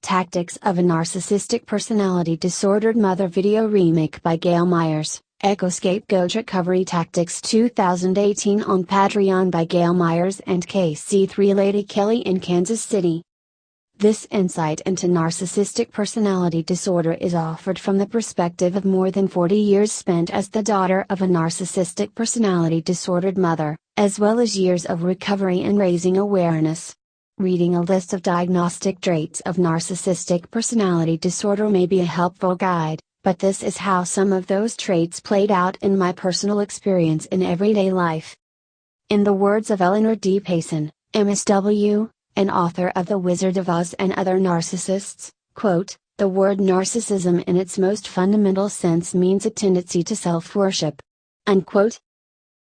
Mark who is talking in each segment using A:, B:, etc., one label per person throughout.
A: Tactics of a Narcissistic Personality Disordered Mother Video Remake by Gail Meyers, Echo Scapegoat Recovery Tactics 2018 on Patreon by Gail Meyers and KC3 Lady Kelly in Kansas City. This insight into narcissistic personality disorder is offered from the perspective of more than 40 years spent as the daughter of a narcissistic personality disordered mother, as well as years of recovery and raising awareness. Reading a list of diagnostic traits of narcissistic personality disorder may be a helpful guide, but this is how some of those traits played out in my personal experience in everyday life. In the words of Eleanor D. Payson, MSW, an author of The Wizard of Oz and Other Narcissists, quote, "The word narcissism in its most fundamental sense means a tendency to self-worship." Unquote.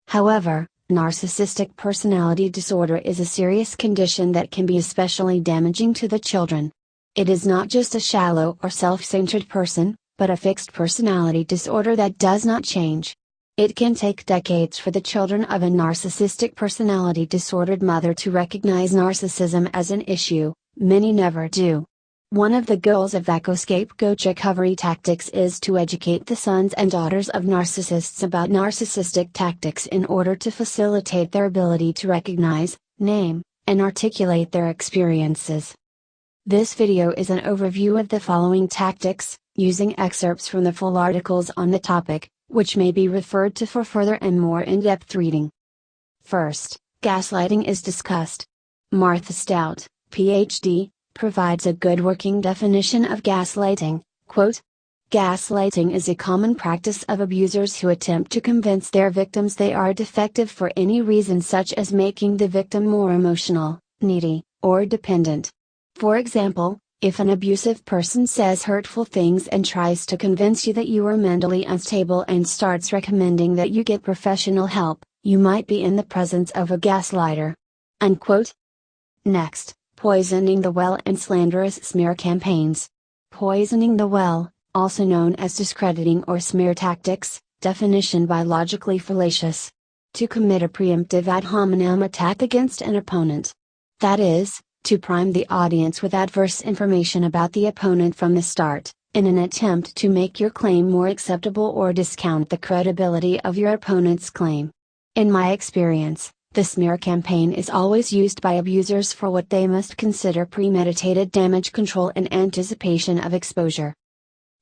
A: However, narcissistic personality disorder is a serious condition that can be especially damaging to the children. It is not just a shallow or self-centered person, but a fixed personality disorder that does not change. It can take decades for the children of a narcissistic personality disordered mother to recognize narcissism as an issue. Many never do. One of the goals of Echo Scapegoat Recovery Tactics is to educate the sons and daughters of narcissists about narcissistic tactics in order to facilitate their ability to recognize, name, and articulate their experiences. This video is an overview of the following tactics, using excerpts from the full articles on the topic, which may be referred to for further and more in-depth reading. First, gaslighting is discussed. Martha Stout, Ph.D., provides a good working definition of gaslighting, quote, "Gaslighting is a common practice of abusers who attempt to convince their victims they are defective for any reason such as making the victim more emotional, needy, or dependent. For example, if an abusive person says hurtful things and tries to convince you that you are mentally unstable and starts recommending that you get professional help, you might be in the presence of a gaslighter." Unquote. Next, poisoning the well and slanderous smear campaigns. Poisoning the well, also known as discrediting or smear tactics, definition biologically fallacious. To commit a preemptive ad hominem attack against an opponent. That is, to prime the audience with adverse information about the opponent from the start, in an attempt to make your claim more acceptable or discount the credibility of your opponent's claim. In my experience, the smear campaign is always used by abusers for what they must consider premeditated damage control in anticipation of exposure.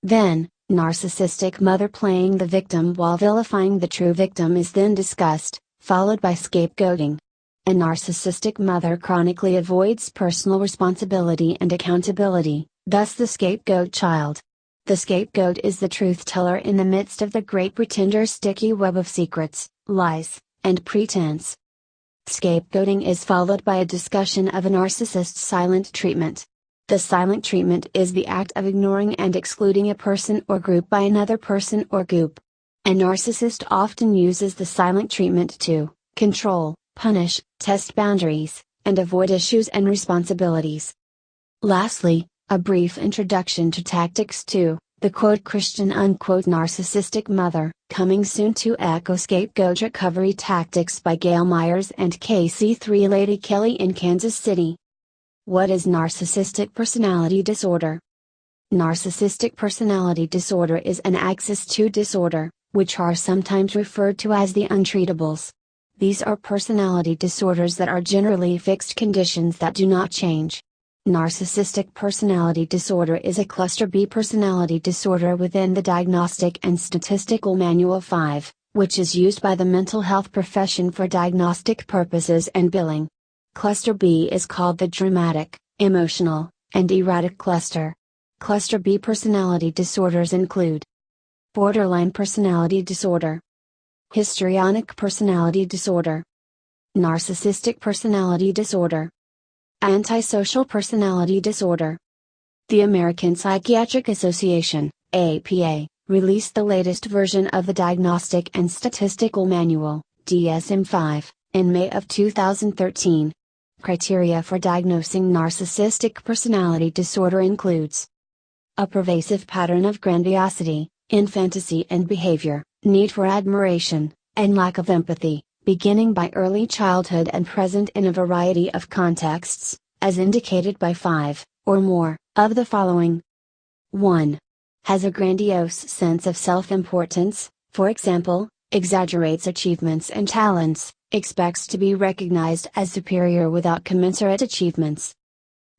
A: Then, narcissistic mother playing the victim while vilifying the true victim is then discussed, followed by scapegoating. A narcissistic mother chronically avoids personal responsibility and accountability, thus the scapegoat child. The scapegoat is the truth teller in the midst of the great pretender's sticky web of secrets, lies, and pretense. Scapegoating is followed by a discussion of a narcissist's silent treatment. The silent treatment is the act of ignoring and excluding a person or group by another person or group. A narcissist often uses the silent treatment to control, punish, test boundaries, and avoid issues and responsibilities. Lastly, a brief introduction to Tactics 2, the quote Christian unquote narcissistic mother, coming soon to Echo Scapegoat Recovery Tactics by Gail Meyers and KC3 Lady Kelly in Kansas City. What is narcissistic personality disorder? Narcissistic personality disorder is an Axis 2 disorder, which are sometimes referred to as the untreatables. These are personality disorders that are generally fixed conditions that do not change. Narcissistic personality disorder is a cluster B personality disorder within the Diagnostic and Statistical Manual 5, which is used by the mental health profession for diagnostic purposes and billing. Cluster B is called the dramatic, emotional, and erratic cluster. Cluster B personality disorders include borderline personality disorder, histrionic personality disorder, narcissistic personality disorder, antisocial personality disorder. The American Psychiatric Association, APA, released the latest version of the Diagnostic and Statistical Manual, DSM-5, in May of 2013. Criteria for diagnosing narcissistic personality disorder includes a pervasive pattern of grandiosity, infantasy and behavior, need for admiration, and lack of empathy, beginning by early childhood and present in a variety of contexts, as indicated by 5, or more, of the following. 1. Has a grandiose sense of self-importance, for example, exaggerates achievements and talents, expects to be recognized as superior without commensurate achievements.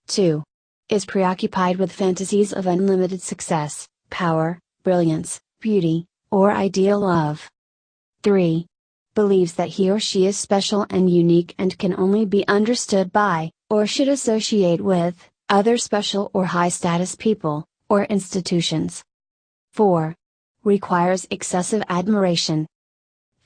A: 2. Is preoccupied with fantasies of unlimited success, power, brilliance, beauty, or ideal love. 3. Believes that he or she is special and unique and can only be understood by, or should associate with, other special or high-status people, or institutions. 4. Requires excessive admiration.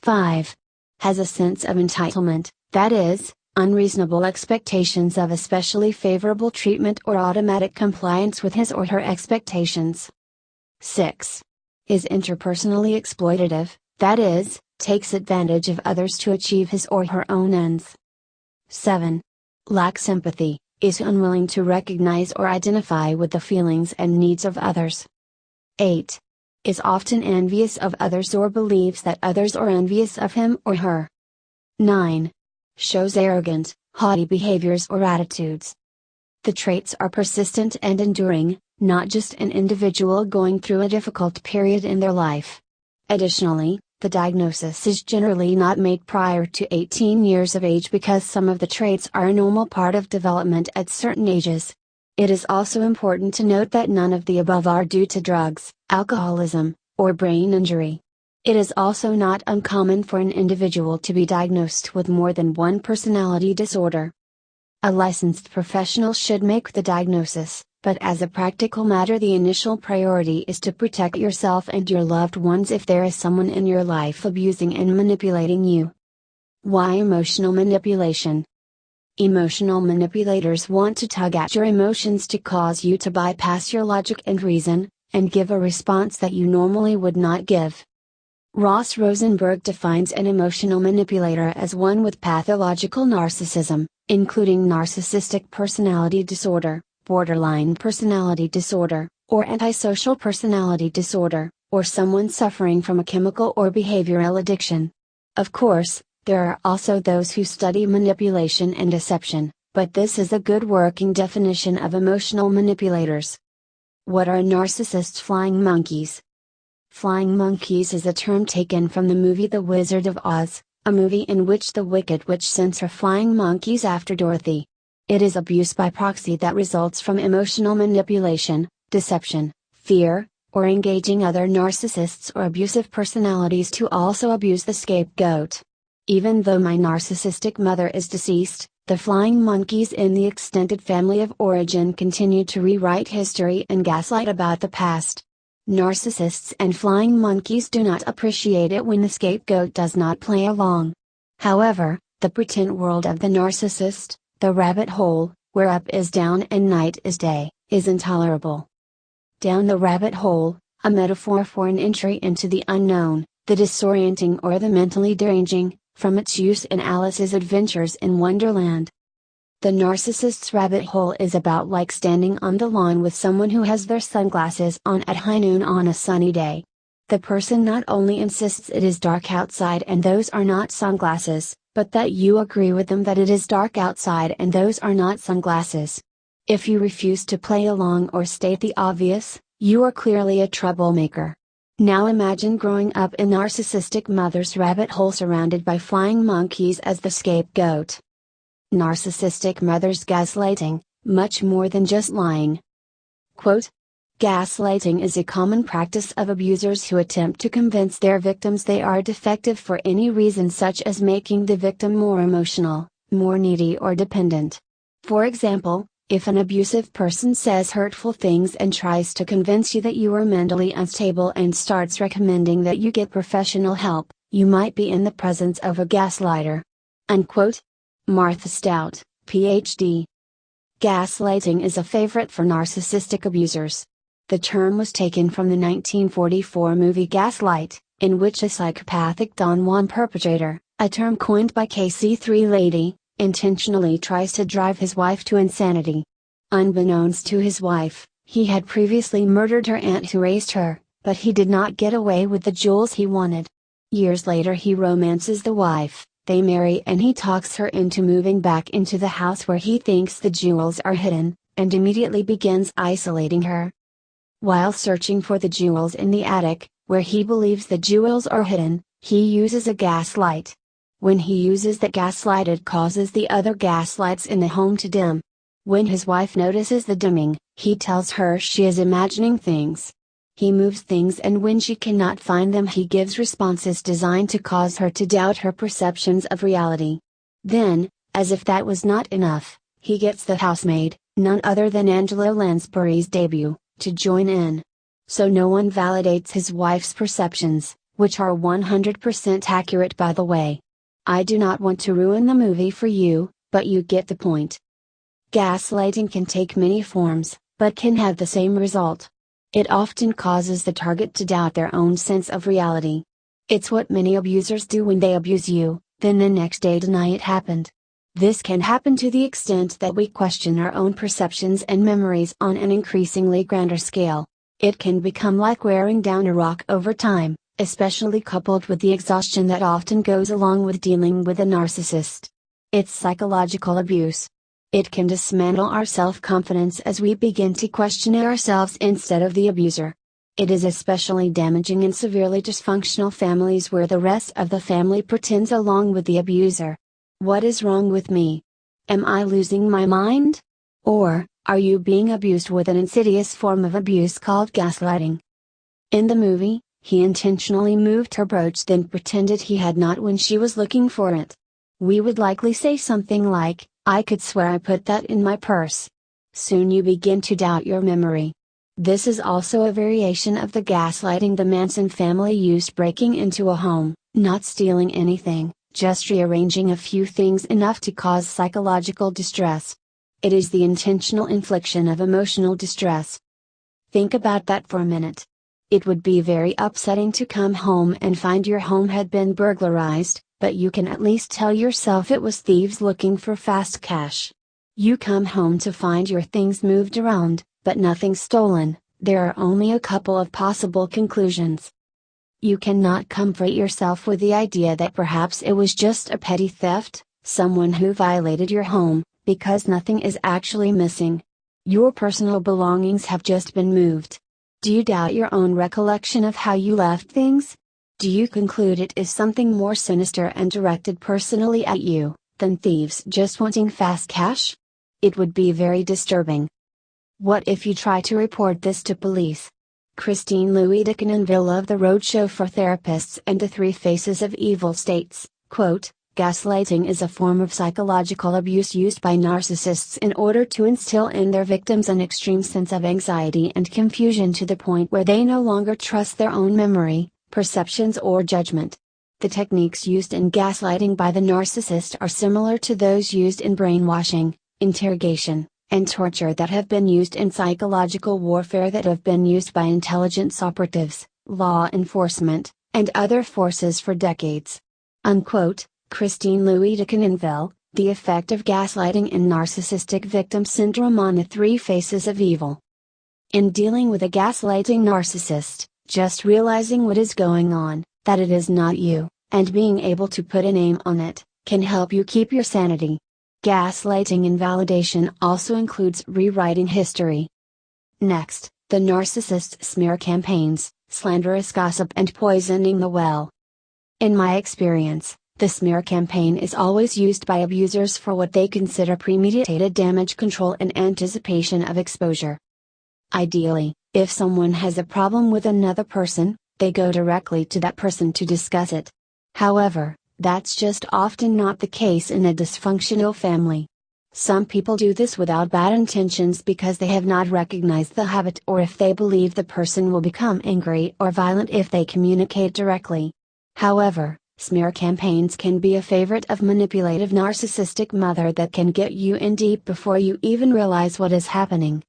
A: 5. Has a sense of entitlement, that is, unreasonable expectations of especially favorable treatment or automatic compliance with his or her expectations. 6. Is interpersonally exploitative, that is, takes advantage of others to achieve his or her own ends. 7. Lacks empathy, is unwilling to recognize or identify with the feelings and needs of others. 8. Is often envious of others or believes that others are envious of him or her. 9. Shows arrogant, haughty behaviors or attitudes. The traits are persistent and enduring, not just an individual going through a difficult period in their life. Additionally, the diagnosis is generally not made prior to 18 years of age because some of the traits are a normal part of development at certain ages. It is also important to note that none of the above are due to drugs, alcoholism, or brain injury. It is also not uncommon for an individual to be diagnosed with more than one personality disorder. A licensed professional should make the diagnosis, but as a practical matter, the initial priority is to protect yourself and your loved ones if there is someone in your life abusing and manipulating you. Why emotional manipulation? Emotional manipulators want to tug at your emotions to cause you to bypass your logic and reason, and give a response that you normally would not give. Ross Rosenberg defines an emotional manipulator as one with pathological narcissism, including narcissistic personality disorder, borderline personality disorder, or antisocial personality disorder, or someone suffering from a chemical or behavioral addiction. Of course, there are also those who study manipulation and deception, but this is a good working definition of emotional manipulators. What are narcissists' flying monkeys? Flying monkeys is a term taken from the movie The Wizard of Oz, a movie in which the Wicked Witch sends her flying monkeys after Dorothy. It is abuse by proxy that results from emotional manipulation, deception, fear, or engaging other narcissists or abusive personalities to also abuse the scapegoat. Even though my narcissistic mother is deceased, the flying monkeys in the extended family of origin continue to rewrite history and gaslight about the past. Narcissists and flying monkeys do not appreciate it when the scapegoat does not play along. However, the pretend world of the narcissist, the rabbit hole, where up is down and night is day, is intolerable. Down the rabbit hole, a metaphor for an entry into the unknown, the disorienting or the mentally deranging, from its use in Alice's Adventures in Wonderland. The narcissist's rabbit hole is about like standing on the lawn with someone who has their sunglasses on at high noon on a sunny day. The person not only insists it is dark outside and those are not sunglasses, but that you agree with them that it is dark outside and those are not sunglasses. If you refuse to play along or state the obvious, you are clearly a troublemaker. Now imagine growing up in narcissistic mother's rabbit hole surrounded by flying monkeys as the scapegoat. Narcissistic mother's gaslighting, much more than just lying. Quote, gaslighting is a common practice of abusers who attempt to convince their victims they are defective for any reason such as making the victim more emotional, more needy or dependent. For example, if an abusive person says hurtful things and tries to convince you that you are mentally unstable and starts recommending that you get professional help, you might be in the presence of a gaslighter. Unquote. Martha Stout, Ph.D. Gaslighting is a favorite for narcissistic abusers. The term was taken from the 1944 movie Gaslight, in which a psychopathic Don Juan perpetrator, a term coined by KC3 Lady, intentionally tries to drive his wife to insanity. Unbeknownst to his wife, he had previously murdered her aunt who raised her, but he did not get away with the jewels he wanted. Years later he romances the wife, they marry and he talks her into moving back into the house where he thinks the jewels are hidden, and immediately begins isolating her. While searching for the jewels in the attic, where he believes the jewels are hidden, he uses a gaslight. When he uses the gaslight, it causes the other gaslights in the home to dim. When his wife notices the dimming, he tells her she is imagining things. He moves things, and when she cannot find them, he gives responses designed to cause her to doubt her perceptions of reality. Then, as if that was not enough, he gets the housemaid, none other than Angela Lansbury's debut, to join in. So no one validates his wife's perceptions, which are 100% accurate, by the way. I do not want to ruin the movie for you, but you get the point. Gaslighting can take many forms, but can have the same result. It often causes the target to doubt their own sense of reality. It's what many abusers do when they abuse you, then the next day deny it happened. This can happen to the extent that we question our own perceptions and memories on an increasingly grander scale. It can become like wearing down a rock over time, especially coupled with the exhaustion that often goes along with dealing with a narcissist. It's psychological abuse. It can dismantle our self-confidence as we begin to question ourselves instead of the abuser. It is especially damaging in severely dysfunctional families where the rest of the family pretends along with the abuser. What is wrong with me? Am I losing my mind? Or, are you being abused with an insidious form of abuse called gaslighting? In the movie, he intentionally moved her brooch, then pretended he had not when she was looking for it. We would likely say something like, "I could swear I put that in my purse." Soon you begin to doubt your memory. This is also a variation of the gaslighting the Manson family used, breaking into a home, not stealing anything, just rearranging a few things enough to cause psychological distress. It is the intentional infliction of emotional distress. Think about that for a minute. It would be very upsetting to come home and find your home had been burglarized, but you can at least tell yourself it was thieves looking for fast cash. You come home to find your things moved around, but nothing stolen. There are only a couple of possible conclusions. You cannot comfort yourself with the idea that perhaps it was just a petty theft, someone who violated your home, because nothing is actually missing. Your personal belongings have just been moved. Do you doubt your own recollection of how you left things? Do you conclude it is something more sinister and directed personally at you, than thieves just wanting fast cash? It would be very disturbing. What if you try to report this to police? Christine Louis Decanonville of the Roadshow for Therapists and the Three Faces of Evil states, quote, "Gaslighting is a form of psychological abuse used by narcissists in order to instill in their victims an extreme sense of anxiety and confusion to the point where they no longer trust their own memory, perceptions or judgment. The techniques used in gaslighting by the narcissist are similar to those used in brainwashing, interrogation, and torture that have been used in psychological warfare, that have been used by intelligence operatives, law enforcement, and other forces for decades." Unquote. Christine Louis Decanonville, The Effect of Gaslighting in Narcissistic Victim Syndrome on the Three Faces of Evil. In dealing with a gaslighting narcissist, just realizing what is going on, that it is not you, and being able to put a name on it, can help you keep your sanity. Gaslighting invalidation also includes rewriting history. Next, the narcissist smear campaigns, slanderous gossip and poisoning the well. In my experience, the smear campaign is always used by abusers for what they consider premeditated damage control in anticipation of exposure. Ideally, if someone has a problem with another person, they go directly to that person to discuss it. However, that's just often not the case in a dysfunctional family. Some people do this without bad intentions because they have not recognized the habit, or if they believe the person will become angry or violent if they communicate directly. However, smear campaigns can be a favorite of manipulative narcissistic mother that can get you in deep before you even realize what is happening.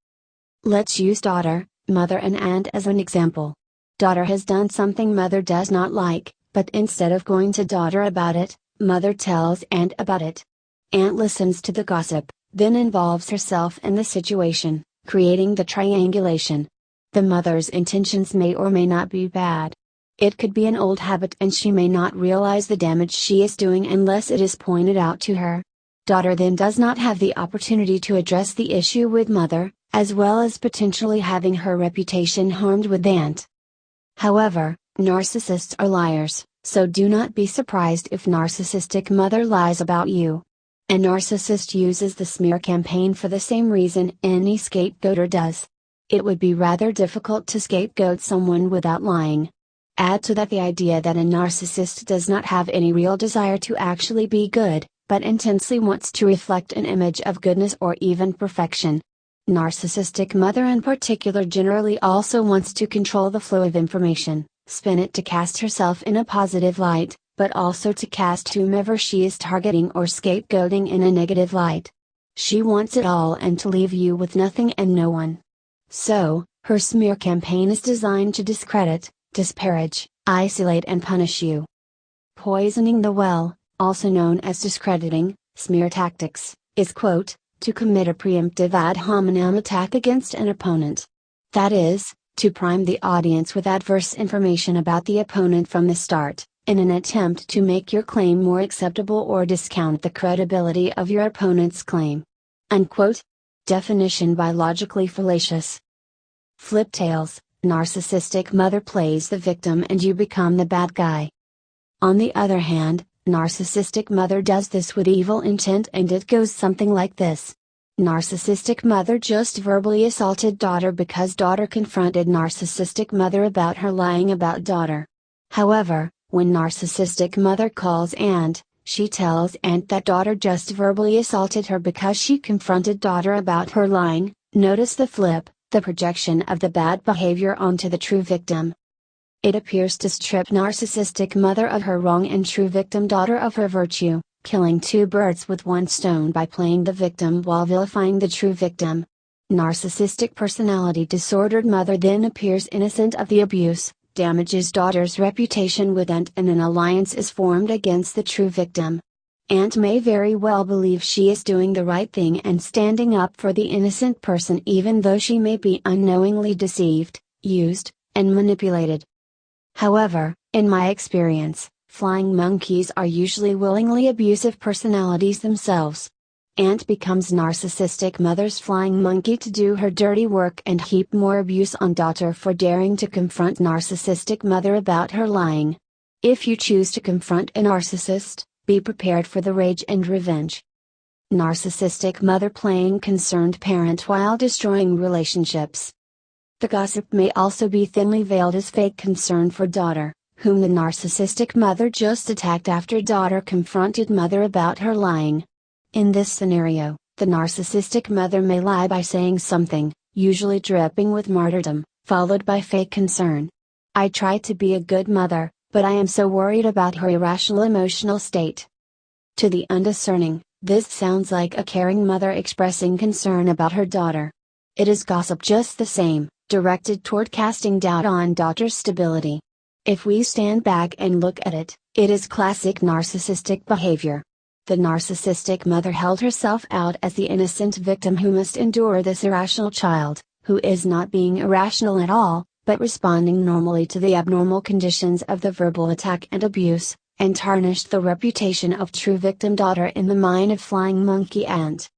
A: Let's use daughter, mother and aunt as an example. Daughter has done something mother does not like, but instead of going to daughter about it, mother tells aunt about it. Aunt listens to the gossip, then involves herself in the situation, creating the triangulation. The mother's intentions may or may not be bad. It could be an old habit and she may not realize the damage she is doing unless it is pointed out to her. Daughter then does not have the opportunity to address the issue with mother, as well as potentially having her reputation harmed with aunt. However, narcissists are liars, so do not be surprised if narcissistic mother lies about you. A narcissist uses the smear campaign for the same reason any scapegoater does. It would be rather difficult to scapegoat someone without lying. Add to that the idea that a narcissist does not have any real desire to actually be good, but intensely wants to reflect an image of goodness or even perfection. Narcissistic mother in particular generally also wants to control the flow of information, spin it to cast herself in a positive light, but also to cast whomever she is targeting or scapegoating in a negative light. She wants it all and to leave you with nothing and no one. So, her smear campaign is designed to discredit, disparage, isolate and punish you. Poisoning the well, also known as discrediting, smear tactics, is quote, to commit a preemptive ad hominem attack against an opponent. That is, to prime the audience with adverse information about the opponent from the start, in an attempt to make your claim more acceptable or discount the credibility of your opponent's claim. Unquote. Definition: biologically fallacious. Flip tails, narcissistic mother plays the victim and you become the bad guy. On the other hand, narcissistic mother does this with evil intent and it goes something like this. Narcissistic mother just verbally assaulted daughter because daughter confronted narcissistic mother about her lying about daughter. However, when narcissistic mother calls aunt, she tells aunt that daughter just verbally assaulted her because she confronted daughter about her lying. Notice the flip, the projection of the bad behavior onto the true victim. It appears to strip narcissistic mother of her wrong and true victim daughter of her virtue, killing two birds with one stone by playing the victim while vilifying the true victim. Narcissistic personality disordered mother then appears innocent of the abuse, damages daughter's reputation with aunt and an alliance is formed against the true victim. Aunt may very well believe she is doing the right thing and standing up for the innocent person even though she may be unknowingly deceived, used, and manipulated. However, in my experience, flying monkeys are usually willingly abusive personalities themselves. Aunt becomes narcissistic mother's flying monkey to do her dirty work and heap more abuse on daughter for daring to confront narcissistic mother about her lying. If you choose to confront a narcissist, be prepared for the rage and revenge. Narcissistic mother playing concerned parent while destroying relationships. The gossip may also be thinly veiled as fake concern for daughter, whom the narcissistic mother just attacked after daughter confronted mother about her lying. In this scenario, the narcissistic mother may lie by saying something, usually dripping with martyrdom, followed by fake concern. I try to be a good mother, but I am so worried about her irrational emotional state. To the undiscerning, this sounds like a caring mother expressing concern about her daughter. It is gossip just the same, directed toward casting doubt on daughter's stability. If we stand back and look at it, it is classic narcissistic behavior. The narcissistic mother held herself out as the innocent victim who must endure this irrational child, who is not being irrational at all, but responding normally to the abnormal conditions of the verbal attack and abuse, and tarnished the reputation of true victim daughter in the mind of flying monkey aunt.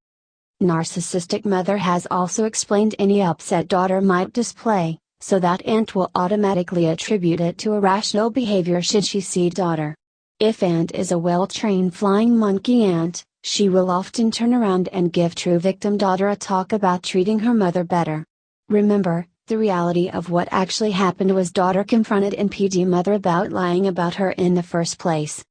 A: Narcissistic mother has also explained any upset daughter might display, so that aunt will automatically attribute it to irrational behavior should she see daughter. If aunt is a well-trained flying monkey aunt, she will often turn around and give true victim daughter a talk about treating her mother better. Remember, the reality of what actually happened was daughter confronted and PD mother about lying about her in the first place.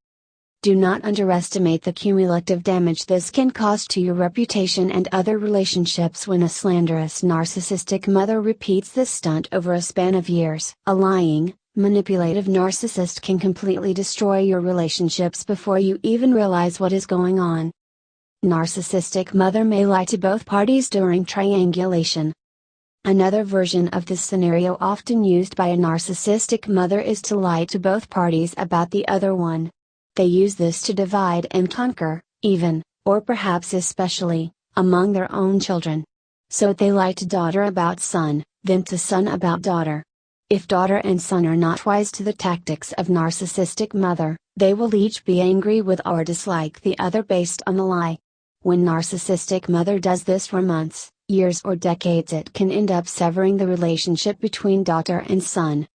A: Do not underestimate the cumulative damage this can cause to your reputation and other relationships when a slanderous narcissistic mother repeats this stunt over a span of years. A lying, manipulative narcissist can completely destroy your relationships before you even realize what is going on. Narcissistic mother may lie to both parties during triangulation. Another version of this scenario often used by a narcissistic mother is to lie to both parties about the other one. They use this to divide and conquer, even, or perhaps especially, among their own children. So they lie to daughter about son, then to son about daughter. If daughter and son are not wise to the tactics of narcissistic mother, they will each be angry with or dislike the other based on the lie. When narcissistic mother does this for months, years or decades, it can end up severing the relationship between daughter and son.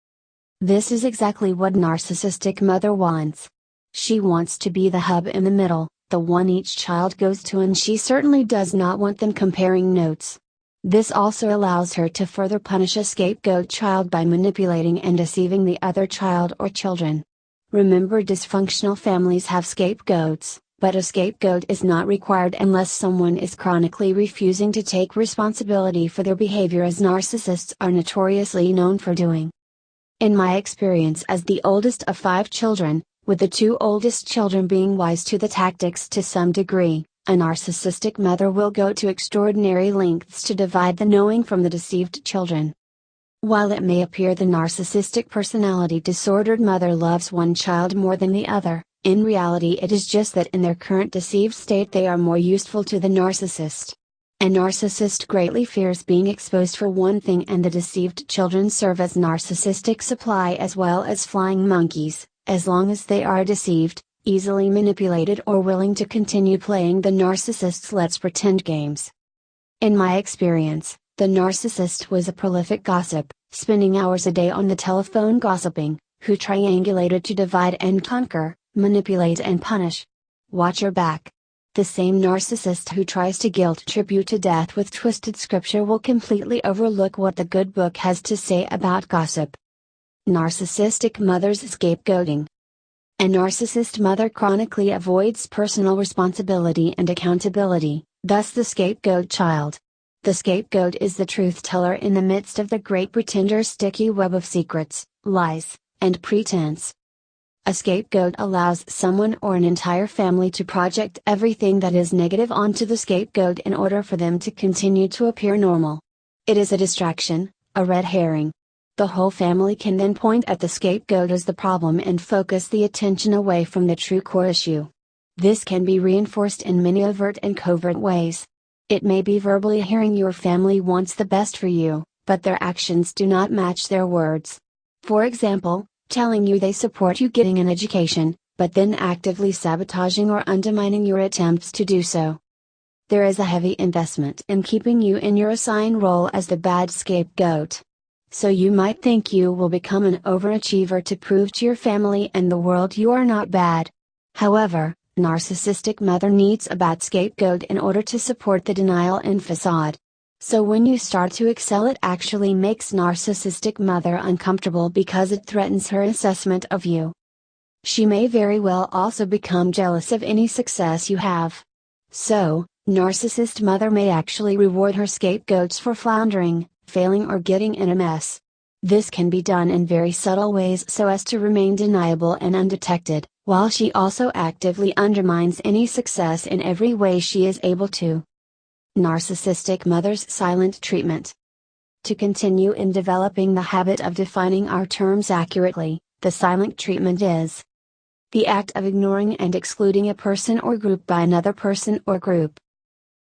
A: This is exactly what narcissistic mother wants. She wants to be the hub in the middle, the one each child goes to, and she certainly does not want them comparing notes. This also allows her to further punish a scapegoat child by manipulating and deceiving the other child or children. Remember, dysfunctional families have scapegoats, but a scapegoat is not required unless someone is chronically refusing to take responsibility for their behavior, as narcissists are notoriously known for doing. In my experience as the oldest of 5 children, with the 2 oldest children being wise to the tactics to some degree, a narcissistic mother will go to extraordinary lengths to divide the knowing from the deceived children. While it may appear the narcissistic personality disordered mother loves one child more than the other, in reality it is just that in their current deceived state they are more useful to the narcissist. A narcissist greatly fears being exposed for one thing, and the deceived children serve as narcissistic supply as well as flying monkeys, as long as they are deceived, easily manipulated, or willing to continue playing the narcissist's let's pretend games. In my experience, the narcissist was a prolific gossip, spending hours a day on the telephone gossiping, who triangulated to divide and conquer, manipulate and punish. Watch your back. The same narcissist who tries to guilt trip you to death with twisted scripture will completely overlook what the good book has to say about gossip. Narcissistic mother's scapegoating. A narcissist mother chronically avoids personal responsibility and accountability, thus the scapegoat child. The scapegoat is the truth teller in the midst of the great pretender's sticky web of secrets, lies, and pretense. A scapegoat allows someone or an entire family to project everything that is negative onto the scapegoat in order for them to continue to appear normal. It is a distraction, a red herring. The whole family can then point at the scapegoat as the problem and focus the attention away from the true core issue. This can be reinforced in many overt and covert ways. It may be verbally hearing your family wants the best for you, but their actions do not match their words. For example, telling you they support you getting an education, but then actively sabotaging or undermining your attempts to do so. There is a heavy investment in keeping you in your assigned role as the bad scapegoat. So you might think you will become an overachiever to prove to your family and the world you are not bad. However, narcissistic mother needs a bad scapegoat in order to support the denial and facade. So when you start to excel, it actually makes narcissistic mother uncomfortable because it threatens her assessment of you. She may very well also become jealous of any success you have. So, narcissist mother may actually reward her scapegoats for floundering, failing, or getting in a mess. This can be done in very subtle ways so as to remain deniable and undetected, while she also actively undermines any success in every way she is able to. Narcissistic mother's silent treatment. To continue in developing the habit of defining our terms accurately, the silent treatment is the act of ignoring and excluding a person or group by another person or group.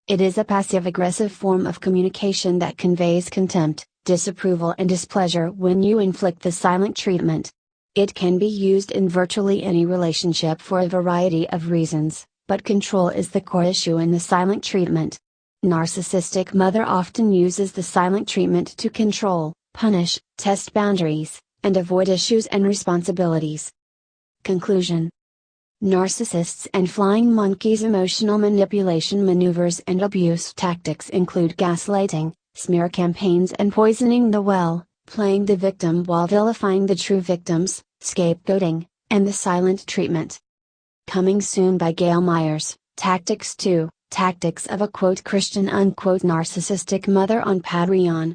A: It is a passive-aggressive form of communication that conveys contempt, disapproval and displeasure when you inflict the silent treatment. It can be used in virtually any relationship for a variety of reasons, but control is the core issue in the silent treatment. Narcissistic mother often uses the silent treatment to control, punish, test boundaries, and avoid issues and responsibilities. Conclusion. Narcissists and flying monkeys' emotional manipulation maneuvers and abuse tactics include gaslighting, smear campaigns and poisoning the well, playing the victim while vilifying the true victims, scapegoating, and the silent treatment. Coming soon by Gail Meyers, Tactics 2. Tactics of a Christian narcissistic mother on Patreon.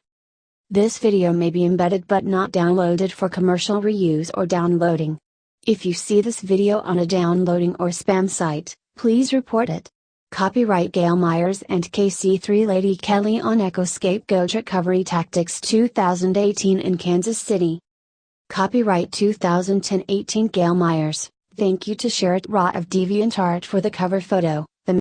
A: This video may be embedded but not downloaded for commercial reuse or downloading. If you see this video on a downloading or spam site, please report it. Copyright Gail Meyers and KC3 Lady Kelly on Echo Scapegoat Recovery Tactics 2018 in Kansas City. Copyright 2010-18 Gail Meyers. Thank you to Sherrita of Deviant Art for the cover photo.